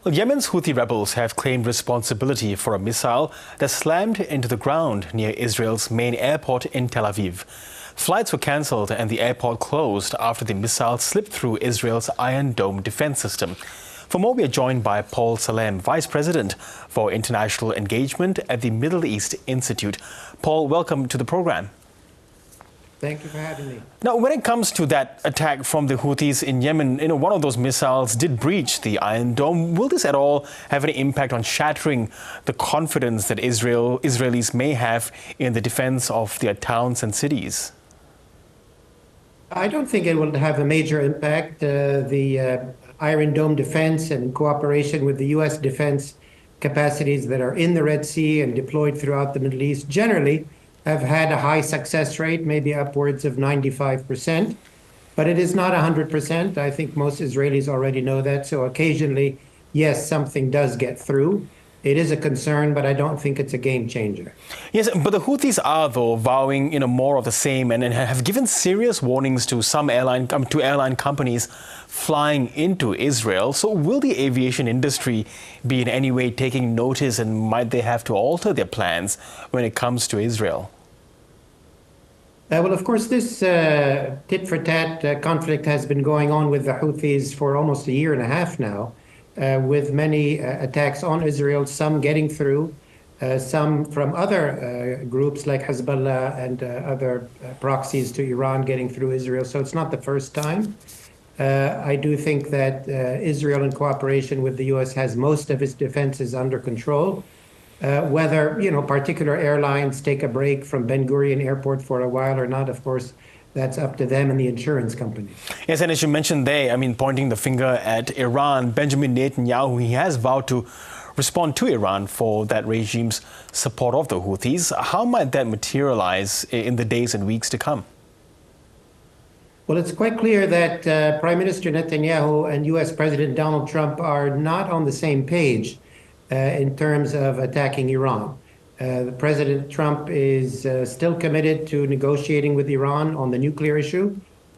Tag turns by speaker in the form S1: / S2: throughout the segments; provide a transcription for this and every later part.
S1: Well, Yemen's Houthi rebels have claimed responsibility for a missile that slammed into the ground near Israel's main airport in Tel Aviv. Flights were cancelled and the airport closed after the missile slipped through Israel's Iron Dome defense system. For more, we are joined by Paul Salem, Vice President for International Engagement at the Middle East Institute. Paul, welcome to the program.
S2: Thank you for having me.
S1: Now, when it comes to that attack from the Houthis in Yemen, one of those missiles did breach the Iron Dome. Will this at all have any impact on shattering the confidence that Israelis may have in the defense of their towns and cities?
S2: I don't think it will have a major impact. The Iron Dome defense and cooperation with the U.S. defense capacities that are in the Red Sea and deployed throughout the Middle East generally have had a high success rate, maybe upwards of 95%, but it is not 100%. I think most Israelis already know that. So occasionally, yes, something does get through. It is a concern, but I don't think it's a game changer.
S1: Yes, but the Houthis are, though, vowing more of the same and have given serious warnings to some airline companies flying into Israel. So will the aviation industry be in any way taking notice, and might they have to alter their plans when it comes to Israel?
S2: Well, of course, this tit-for-tat conflict has been going on with the Houthis for almost a year and a half now, with many attacks on Israel, some getting through, some from other groups like Hezbollah and other proxies to Iran getting through Israel. So it's not the first time. I do think that Israel, in cooperation with the U.S., has most of its defenses under control. Whether, particular airlines take a break from Ben Gurion Airport for a while or not, of course, that's up to them and the insurance companies.
S1: Yes, and as you mentioned there, pointing the finger at Iran, Benjamin Netanyahu, he has vowed to respond to Iran for that regime's support of the Houthis. How might that materialize in the days and weeks to come?
S2: Well, it's quite clear that Prime Minister Netanyahu and U.S. President Donald Trump are not on the same page in terms of attacking Iran. President Trump is still committed to negotiating with Iran on the nuclear issue.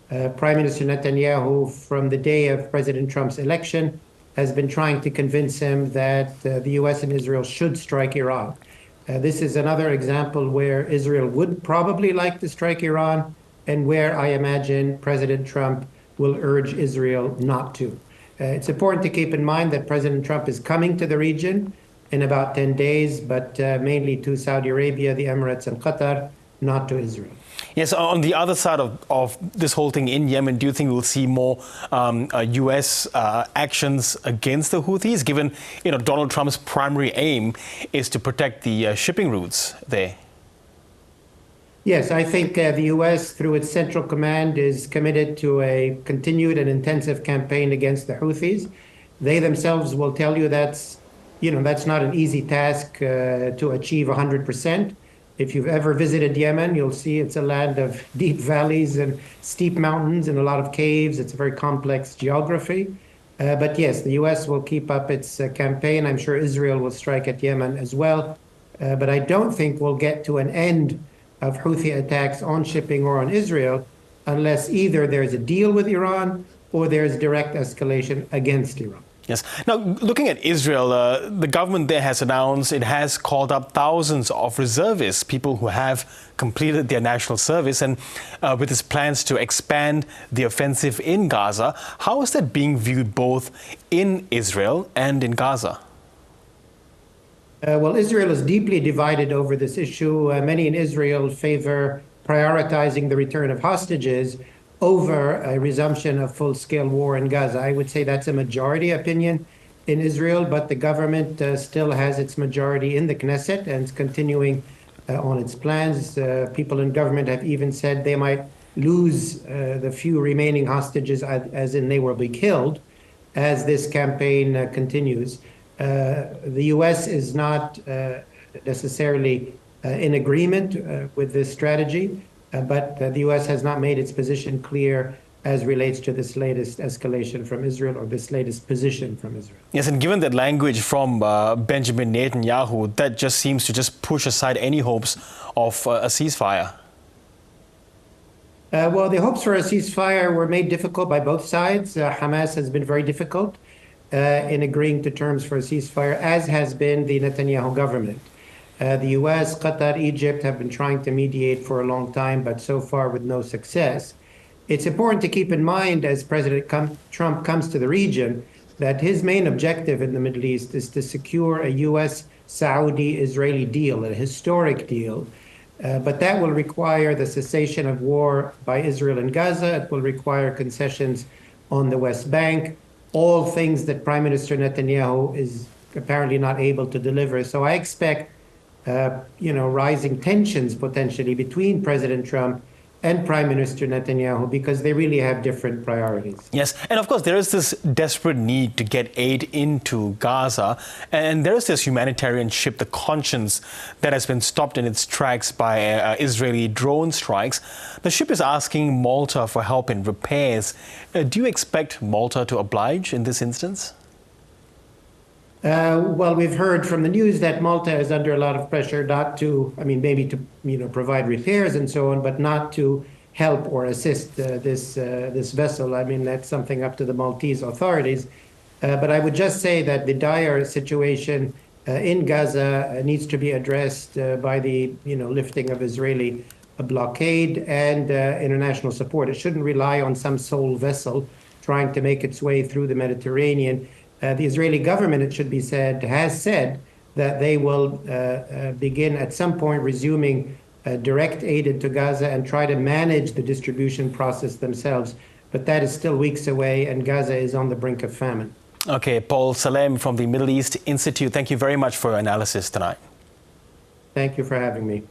S2: Prime Minister Netanyahu, from the day of President Trump's election, has been trying to convince him that the U.S. and Israel should strike Iran. This is another example where Israel would probably like to strike Iran, and where I imagine President Trump will urge Israel not to. It's important to keep in mind that President Trump is coming to the region in about 10 days, but mainly to Saudi Arabia, the Emirates, and Qatar, not to Israel.
S1: Yes, on the other side of this whole thing in Yemen, do you think we'll see more U.S. actions against the Houthis, given Donald Trump's primary aim is to protect the shipping routes there?
S2: Yes, I think the U.S., through its Central Command, is committed to a continued and intensive campaign against the Houthis. They themselves will tell you that's not an easy task to achieve 100%. If you've ever visited Yemen, you'll see it's a land of deep valleys and steep mountains and a lot of caves. It's a very complex geography. But yes, the U.S. will keep up its campaign. I'm sure Israel will strike at Yemen as well. But I don't think we'll get to an end of Houthi attacks on shipping or on Israel unless either there's a deal with Iran or there's direct escalation against Iran.
S1: Yes. Now, looking at Israel, the government there has announced it has called up thousands of reservists, people who have completed their national service, and with its plans to expand the offensive in Gaza. How is that being viewed both in Israel and in Gaza?
S2: Well, Israel is deeply divided over this issue. Many in Israel favor prioritizing the return of hostages over a resumption of full-scale war in Gaza. I would say that's a majority opinion in Israel, but the government still has its majority in the Knesset and is continuing on its plans. People in government have even said they might lose the few remaining hostages, as in they will be killed, as this campaign continues. The U.S. is not necessarily in agreement with this strategy, but the U.S. has not made its position clear as relates to this latest escalation from Israel or this latest position from Israel.
S1: Yes, and given that language from Benjamin Netanyahu, that just seems to just push aside any hopes of a ceasefire.
S2: Well, the hopes for a ceasefire were made difficult by both sides. Hamas has been very difficult. in agreeing to terms for a ceasefire, as has been the Netanyahu government. The US, Qatar, Egypt have been trying to mediate for a long time, but so far with no success. It's important to keep in mind as President Trump comes to the region that his main objective in the Middle East is to secure a US-Saudi-Israeli deal, a historic deal. But that will require the cessation of war by Israel in Gaza. It will require concessions on the West Bank, all things that Prime Minister Netanyahu is apparently not able to deliver. So I expect, rising tensions potentially between President Trump and Prime Minister Netanyahu, because they really have different priorities.
S1: Yes, and of course there is this desperate need to get aid into Gaza, and there is this humanitarian ship, the Conscience, that has been stopped in its tracks by Israeli drone strikes. The ship is asking Malta for help in repairs. Do you expect Malta to oblige in this instance?
S2: Well, we've heard from the news that Malta is under a lot of pressure not to, maybe to, provide repairs and so on, but not to help or assist this vessel. That's something up to the Maltese authorities. But I would just say that the dire situation in Gaza needs to be addressed by the, lifting of Israeli blockade and international support. It shouldn't rely on some sole vessel trying to make its way through the Mediterranean. The Israeli government, it should be said, has said that they will begin at some point resuming direct aid into Gaza and try to manage the distribution process themselves. But that is still weeks away, and Gaza is on the brink of famine.
S1: Okay, Paul Salem from the Middle East Institute, thank you very much for your analysis tonight.
S2: Thank you for having me.